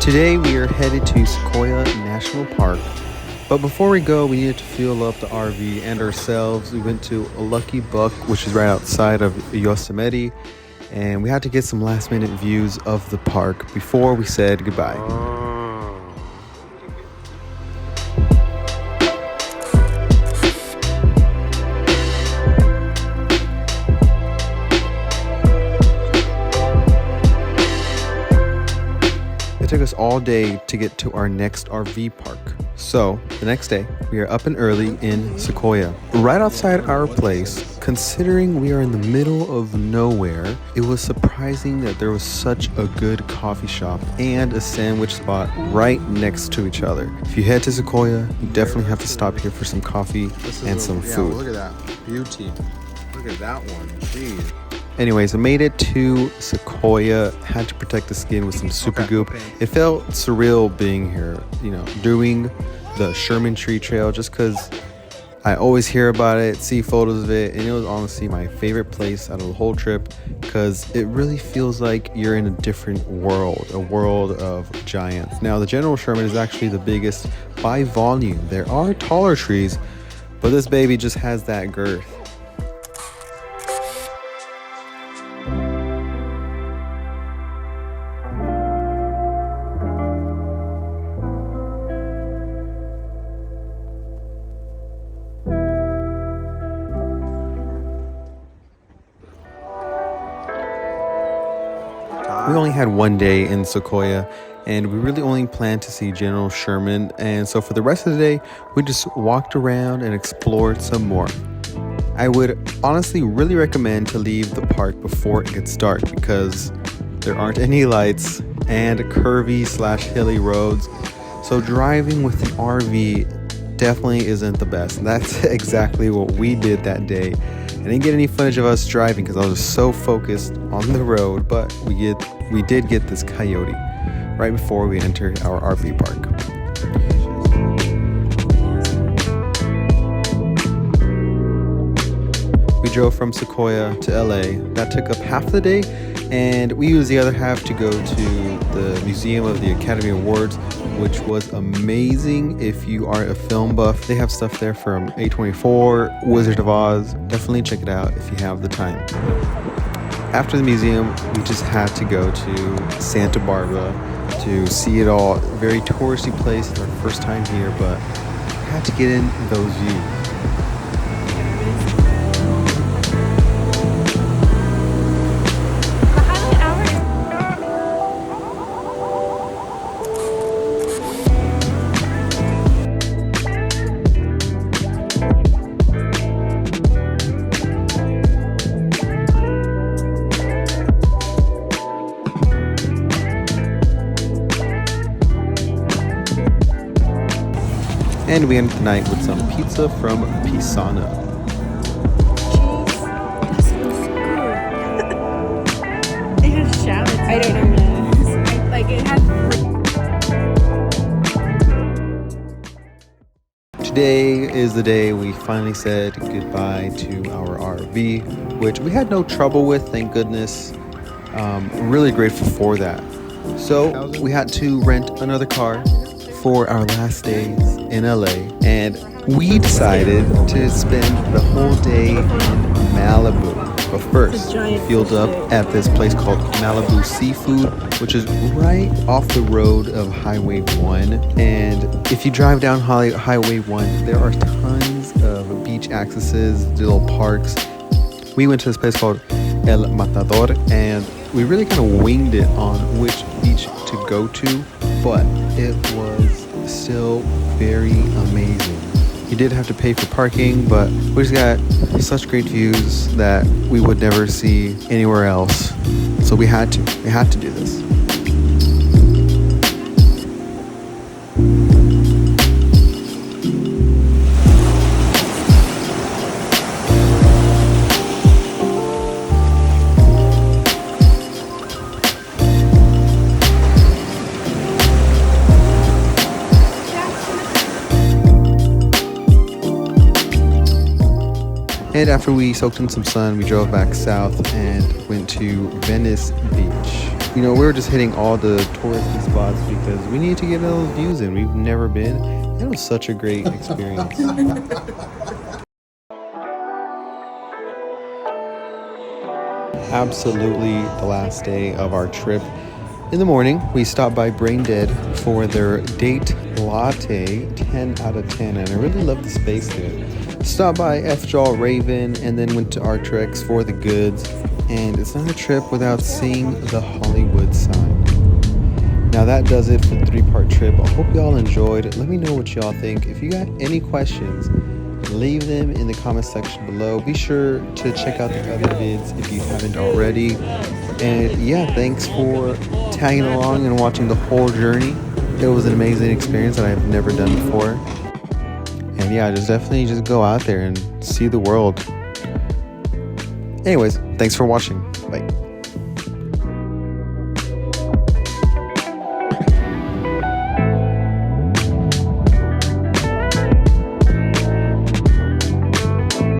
Today we are headed to Sequoia National Park. But before we go, we needed to fuel up the RV and ourselves. We went to a Lucky Buck, which is right outside of Yosemite, and we had to get some last minute views of the park before we said goodbye. It took us all day to get to our next RV park. So, the next day, we are up and early in Sequoia. Right outside our place, considering we are in the middle of nowhere, it was surprising that there was such a good coffee shop and a sandwich spot right next to each other. If you head to Sequoia, you definitely have to stop here for some coffee and some food. Look at that beauty. Look at that one. Jeez. Anyways, I made it to Sequoia, had to protect the skin with some super goop. It felt surreal being here, doing the Sherman Tree Trail, just because I always hear about it, see photos of it, and it was honestly my favorite place out of the whole trip because it really feels like you're in a different world, a world of giants. Now, the General Sherman is actually the biggest by volume. There are taller trees, but this baby just has that girth. We only had one day in Sequoia, and we really only planned to see General Sherman, and so for the rest of the day, we just walked around and explored some more. I would honestly really recommend to leave the park before it gets dark because there aren't any lights and curvy/hilly roads, so driving with an RV definitely isn't the best. And that's exactly what we did that day. I didn't get any footage of us driving because I was so focused on the road, but we did get this coyote right before we entered our RV park. We drove from Sequoia to LA. That took up half the day, and we used the other half to go to the Museum of the Academy Awards, which was amazing. If you are a film buff, they have stuff there from A24, Wizard of Oz. Definitely check it out if you have the time. After the museum, we just had to go to Santa Barbara to see it all. Very touristy place. It's our first time here, but we had to get in those views. And we ended the night with some pizza from Pisana. It has shallots. I don't know. Like it has. Today is the day we finally said goodbye to our RV, which we had no trouble with, thank goodness. Really grateful for that. So we had to rent another car for our last days in LA, and we decided to spend the whole day in Malibu. But first, we fueled up at this place called Malibu Seafood, which is right off the road of Highway 1. And if you drive down Highway 1, there are tons of beach accesses, little parks. We went to this place called El Matador, and we really kind of winged it on which beach to go to, but it was still very amazing. You did have to pay for parking, but we just got such great views that we would never see anywhere else. So we had to do this. And after we soaked in some sun, we drove back south and went to Venice Beach. You know, we were just hitting all the touristy spots because we needed to get those views in. We've never been. It was such a great experience. Absolutely the last day of our trip. In the morning, we stopped by Brain Dead for their date latte, 10 out of 10, and I really love the space there. Stopped by F Jaw Raven and then went to Artrex for the goods, and it's not a trip without seeing the Hollywood sign. Now that does it for the 3-part trip. I hope y'all enjoyed. Let me know what y'all think. If you got any questions, leave them in the comment section below. Be sure to check out the other vids if you haven't already. And yeah, thanks for tagging along and watching the whole journey. It was an amazing experience that I've never done before. And yeah, definitely go out there and see the world. Anyways, thanks for watching. Bye.